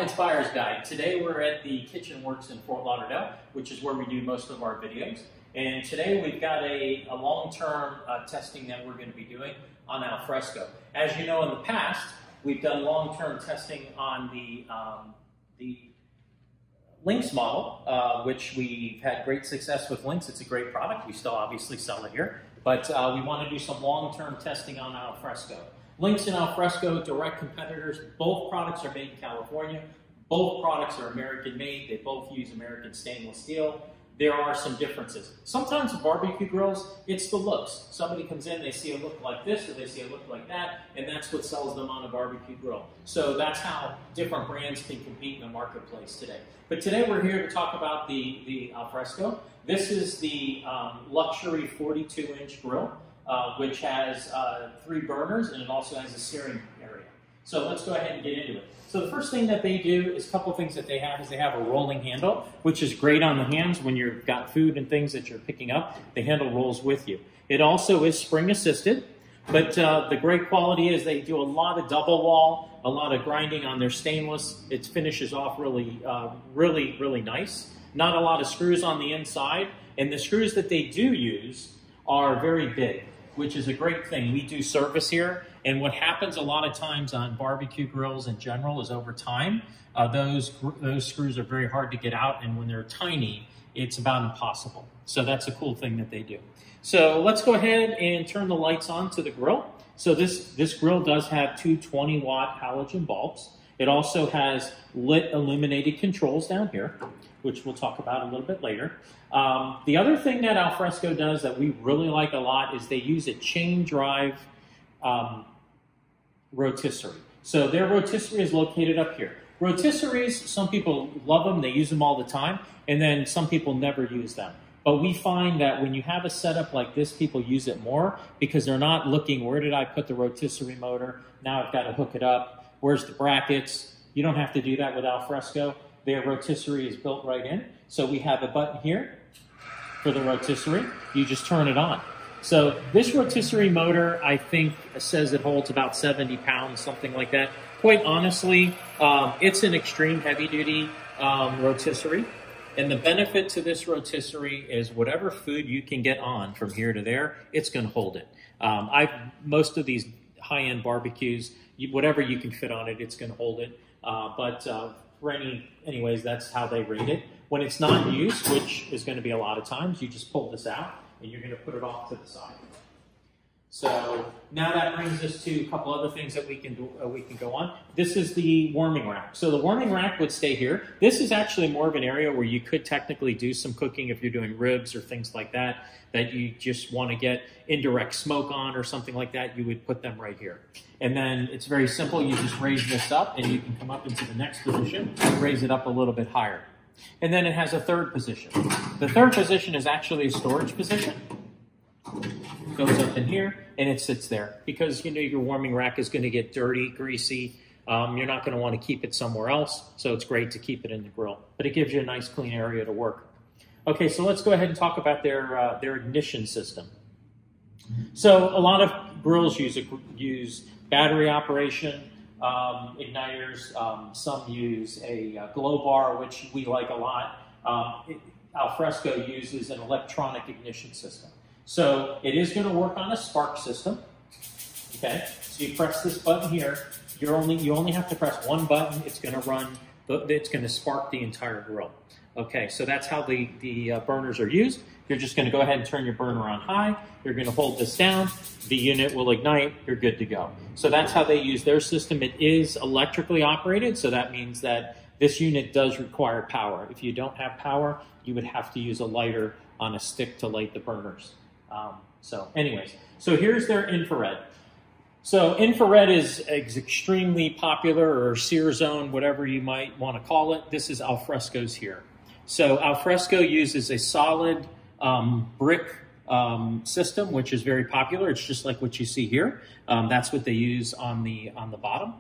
it's Buyer's Guide. Today we're at the Kitchen Works in Fort Lauderdale, which is where we do most of our videos. And today we've got a long-term testing that we're going to be doing on Alfresco. As you know, in the past, we've done long-term testing on the Lynx model, which we've had great success with Lynx. It's a great product. We still obviously sell it here. But we want to do some long-term testing on Alfresco. Lynx and Alfresco, direct competitors. Both products are made in California. Both products are American made. They both use American stainless steel. There are some differences. Sometimes with barbecue grills, it's the looks. Somebody comes in, they see a look like this or they see a look like that, and that's what sells them on a barbecue grill. So that's how different brands can compete in the marketplace today. But today we're here to talk about the Alfresco. This is the luxury 42-inch grill, which has 3 burners, and it also has a searing area. So let's go ahead and get into it. So the first thing that they do is a couple of things that they have is they have a rolling handle, which is great on the hands when you've got food and things that you're picking up. The handle rolls with you. It also is spring assisted, but the great quality is they do a lot of double wall, a lot of grinding on their stainless. It finishes off really, really nice. Not a lot of screws on the inside, and the screws that they do use are very big, which is a great thing. We do service here, and what happens a lot of times on barbecue grills in general is over time, those screws are very hard to get out, and when they're tiny, it's about impossible. So that's a cool thing that they do. So let's go ahead and turn the lights on to the grill. So this grill does have 2 20-watt halogen bulbs. It also has lit illuminated controls down here, which we'll talk about a little bit later. The other thing that Alfresco does that we really like a lot is they use a chain drive rotisserie. So their rotisserie is located up here. Rotisseries, some people love them, they use them all the time, and then some people never use them. But we find that when you have a setup like this, people use it more because they're not looking, where did I put the rotisserie motor? Now I've got to hook it up. Where's the brackets? You don't have to do that with Alfresco. Their rotisserie is built right in. So we have a button here for the rotisserie. You just turn it on. So this rotisserie motor, I think, says it holds about 70 pounds, something like that. Quite honestly, it's an extreme heavy-duty rotisserie. And the benefit to this rotisserie is whatever food you can get on from here to there, it's going to hold it. Most of these high-end barbecues, whatever you can fit on it, it's going to hold it. Anyways, that's how they rate it. When it's not in use, which is going to be a lot of times, you just pull this out and you're going to put it off to the side. So now that brings us to a couple other things that we can go on. This is the warming rack. So the warming rack would stay here. This is actually more of an area where you could technically do some cooking if you're doing ribs or things like that, that you just want to get indirect smoke on or something like that, you would put them right here. And then it's very simple. You just raise this up and you can come up into the next position, raise it up a little bit higher. And then it has a third position. The third position is actually a storage position. Goes up in here and it sits there because you know your warming rack is going to get dirty, greasy. You're not going to want to keep it somewhere else, so it's great to keep it in the grill. But it gives you a nice clean area to work. Okay, so let's go ahead and talk about their ignition system. So a lot of grills use battery operation, igniters. Some use a glow bar, which we like a lot. Alfresco uses an electronic ignition system. So it is going to work on a spark system. Okay, so you press this button here. You only have to press one button. It's going to run. It's going to spark the entire grill. Okay, so that's how the burners are used. You're just going to go ahead and turn your burner on high. You're going to hold this down. The unit will ignite. You're good to go. So that's how they use their system. It is electrically operated, so that means that this unit does require power. If you don't have power, you would have to use a lighter on a stick to light the burners. So here's their infrared. So infrared is extremely popular, or sear zone, whatever you might want to call it. This is Alfresco's here. So Alfresco uses a solid brick system, which is very popular. It's just like what you see here. That's what they use on the bottom.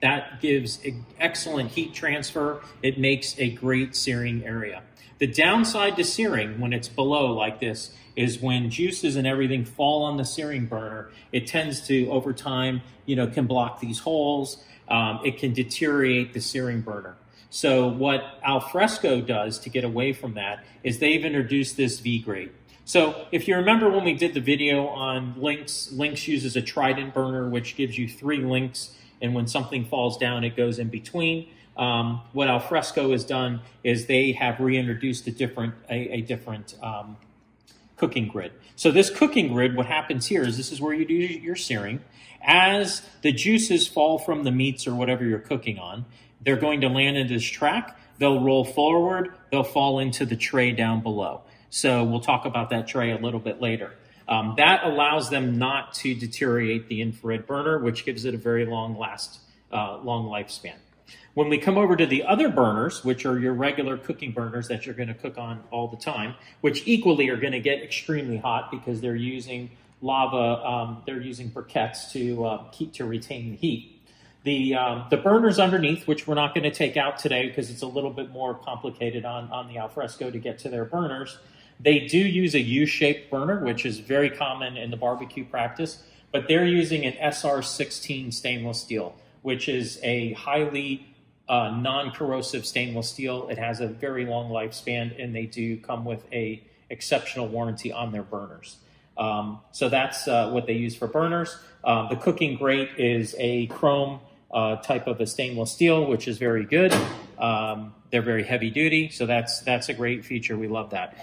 That gives excellent heat transfer. It makes a great searing area. The downside to searing when it's below like this is when juices and everything fall on the searing burner, it tends to, over time, can block these holes. It can deteriorate the searing burner. So what Alfresco does to get away from that is they've introduced this V-grade. So if you remember when we did the video on Lynx, Lynx uses a trident burner, which gives you 3 links, and when something falls down, it goes in between. What Alfresco has done is they have reintroduced a different cooking grid. So this cooking grid, what happens here is this is where you do your searing. As the juices fall from the meats or whatever you're cooking on, they're going to land in this track. They'll roll forward. They'll fall into the tray down below. So we'll talk about that tray a little bit later. That allows them not to deteriorate the infrared burner, which gives it a very long lifespan. When we come over to the other burners, which are your regular cooking burners that you're going to cook on all the time, which equally are going to get extremely hot because they're using lava, they're using briquettes to retain the heat. The burners underneath, which we're not going to take out today because it's a little bit more complicated on the Alfresco to get to their burners. They do use a U-shaped burner, which is very common in the barbecue practice, but they're using an SR16 stainless steel, which is a highly non-corrosive stainless steel. It has a very long lifespan, and they do come with a exceptional warranty on their burners. So that's what they use for burners. The cooking grate is a chrome type of a stainless steel, which is very good. They're very heavy duty, so that's a great feature. We love that.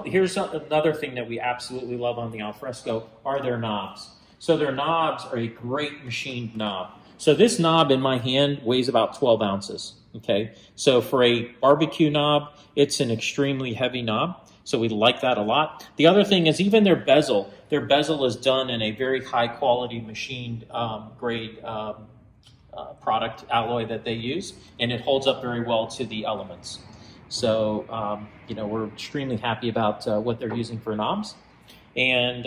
Here's another thing that we absolutely love on the Alfresco are their knobs. So their knobs are a great machined knob. So this knob in my hand weighs about 12 ounces, okay? So for a barbecue knob, it's an extremely heavy knob. So we like that a lot. The other thing is even their bezel is done in a very high quality machined grade product alloy that they use, and it holds up very well to the elements. So, we're extremely happy about what they're using for knobs. And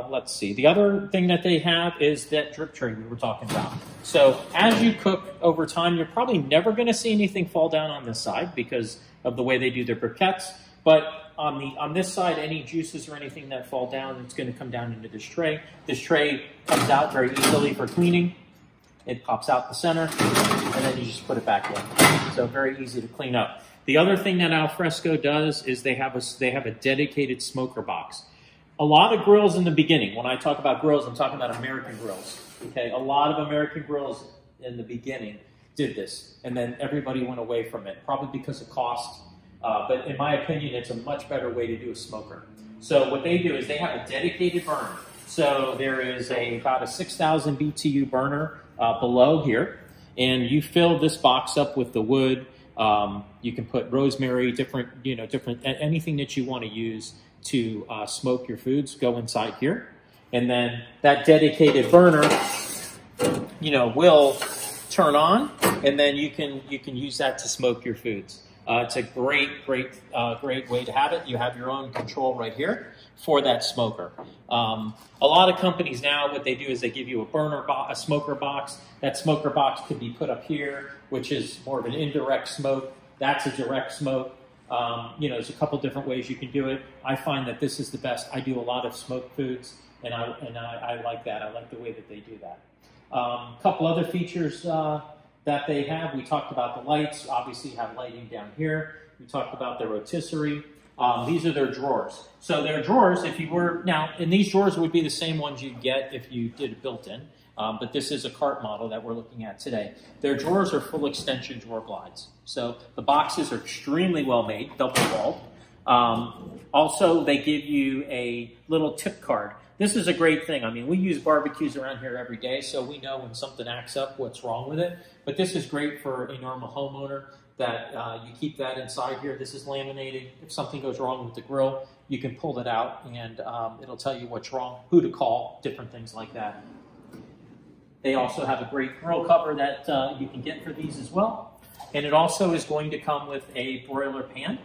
let's see, the other thing that they have is that drip tray we were talking about. So as you cook over time, you're probably never going to see anything fall down on this side because of the way they do their briquettes. But on this side, any juices or anything that fall down, it's going to come down into this tray. This tray comes out very easily for cleaning. It pops out the center, and then you just put it back in. So very easy to clean up. The other thing that Alfresco does is they have a dedicated smoker box. A lot of grills in the beginning, when I talk about grills, I'm talking about American grills. Okay, a lot of American grills in the beginning did this, and then everybody went away from it, probably because of cost. But in my opinion, it's a much better way to do a smoker. So what they do is they have a dedicated burner. So there is about a 6,000 BTU burner below here, and you fill this box up with the wood. You can put rosemary, different anything that you want to use to smoke your foods go inside here, and then that dedicated burner, will turn on, and then you can use that to smoke your foods. It's a great way to have it. You have your own control right here for that smoker. A lot of companies now, what they do is they give you a smoker box. That smoker box could be put up here, which is more of an indirect smoke. That's a direct smoke. There's a couple different ways you can do it. I find that this is the best. I do a lot of smoked foods, and I like that. I like the way that they do that. A couple other features that they have. We talked about the lights. Obviously, you have lighting down here. We talked about the rotisserie. These are their drawers. So their drawers, and these drawers would be the same ones you'd get if you did a built-in, but this is a cart model that we're looking at today. Their drawers are full extension drawer glides. So the boxes are extremely well made, double-walled. Also, they give you a little tip card. This is a great thing. I mean, we use barbecues around here every day, so we know when something acts up, what's wrong with it. But this is great for a normal homeowner that you keep that inside here. This is laminated. If something goes wrong with the grill, you can pull it out, and it'll tell you what's wrong, who to call, different things like that. They also have a great grill cover that you can get for these as well. And it also is going to come with a broiler pan.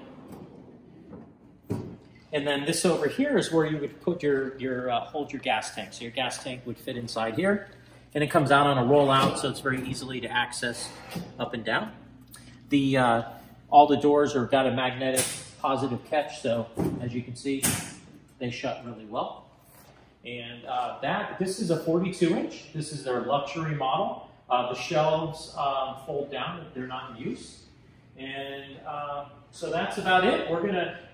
And then this over here is where you would put hold your gas tank. So your gas tank would fit inside here. And it comes out on a rollout, so it's very easily to access up and down. All the doors are got a magnetic positive catch, so as you can see, they shut really well. And this is a 42-inch. This is their luxury model. The shelves fold down; they're not in use. And so that's about it.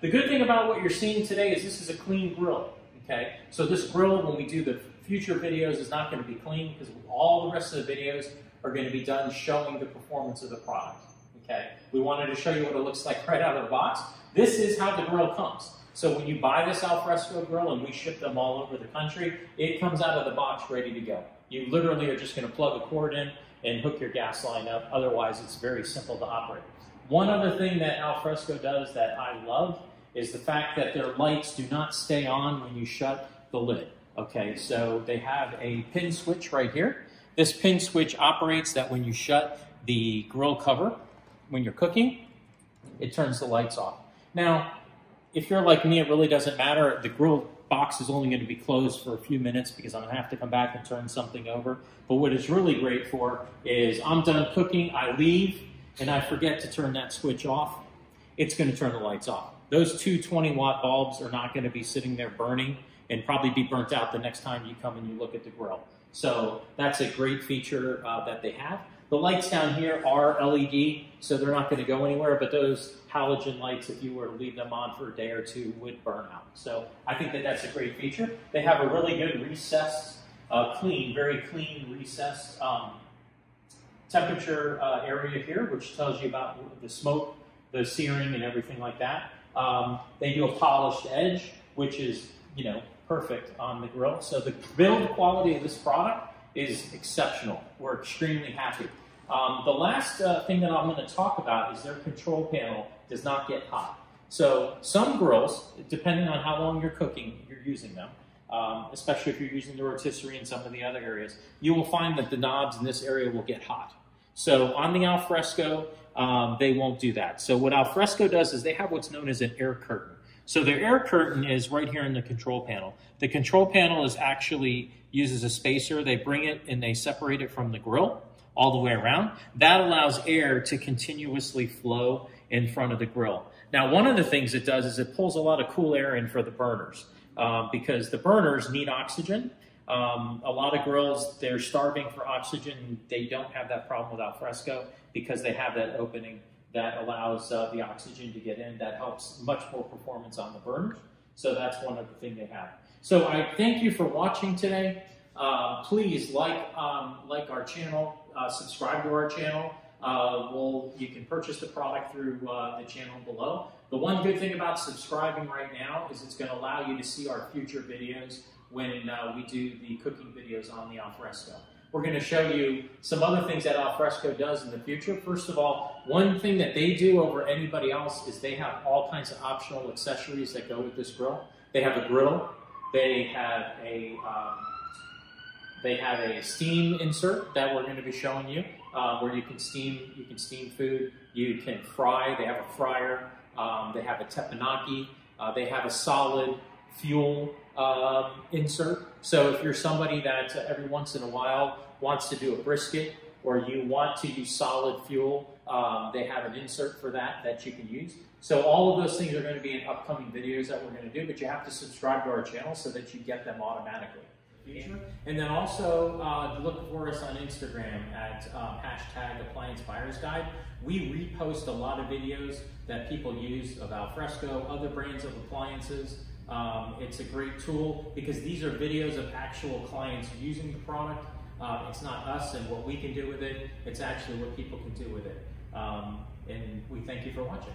The good thing about what you're seeing today is this is a clean grill. Okay, so this grill, when we do the future videos, is not going to be clean because all the rest of the videos are going to be done showing the performance of the product. Okay, we wanted to show you what it looks like right out of the box. This is how the grill comes. So when you buy this Alfresco grill, and we ship them all over the country, it comes out of the box ready to go. You literally are just going to plug a cord in and hook your gas line up. Otherwise, it's very simple to operate. One other thing that Alfresco does that I love is the fact that their lights do not stay on when you shut the lid. Okay, so they have a pin switch right here. This pin switch operates that when you shut the grill cover, when you're cooking, it turns the lights off. Now, if you're like me, it really doesn't matter. The grill box is only going to be closed for a few minutes because I'm going to have to come back and turn something over. But what it's really great for is I'm done cooking, I leave, and I forget to turn that switch off. It's going to turn the lights off. Those two 20-watt bulbs are not going to be sitting there burning and probably be burnt out the next time you come and you look at the grill. So that's a great feature that they have. The lights down here are LED, so they're not going to go anywhere, but those halogen lights, if you were to leave them on for a day or two, would burn out. So I think that that's a great feature. They have a really good recessed, very clean recessed temperature area here, which tells you about the smoke, the searing, and everything like that. They do a polished edge, which is, perfect on the grill. So the build quality of this product is exceptional. We're extremely happy. The last thing that I'm going to talk about is their control panel does not get hot. So some grills, depending on how long you're cooking, you're using them, especially if you're using the rotisserie in some of the other areas, you will find that the knobs in this area will get hot. So on the Alfresco, they won't do that. So what Alfresco does is they have what's known as an air curtain. So their air curtain is right here in the control panel. The control panel is actually uses a spacer. They bring it and they separate it from the grill all the way around. That allows air to continuously flow in front of the grill. Now, one of the things it does is it pulls a lot of cool air in for the burners because the burners need oxygen. A lot of grills, they're starving for oxygen. They don't have that problem with Alfresco because they have that opening that allows the oxygen to get in. That helps much more performance on the burners. So that's one of the things they have. So I thank you for watching today. Please like our channel, subscribe to our channel. You can purchase the product through the channel below. The one good thing about subscribing right now is it's going to allow you to see our future videos when we do the cooking videos on the Alfresco. We're going to show you some other things that Alfresco does in the future. First of all, one thing that they do over anybody else is they have all kinds of optional accessories that go with this grill. They have a grill. They have a steam insert that we're going to be showing you, where you can steam food. You can fry. They have a fryer. They have a teppanyaki. They have a solid fuel insert. So if you're somebody that every once in a while wants to do a brisket or you want to use solid fuel, they have an insert for that you can use. So all of those things are going to be in upcoming videos that we're going to do, but you have to subscribe to our channel so that you get them automatically. And then also look for us on Instagram at #ApplianceBuyersGuide. We repost a lot of videos that people use of Alfresco, other brands of appliances. It's a great tool because these are videos of actual clients using the product. It's not us and what we can do with it. It's actually what people can do with it. And we thank you for watching.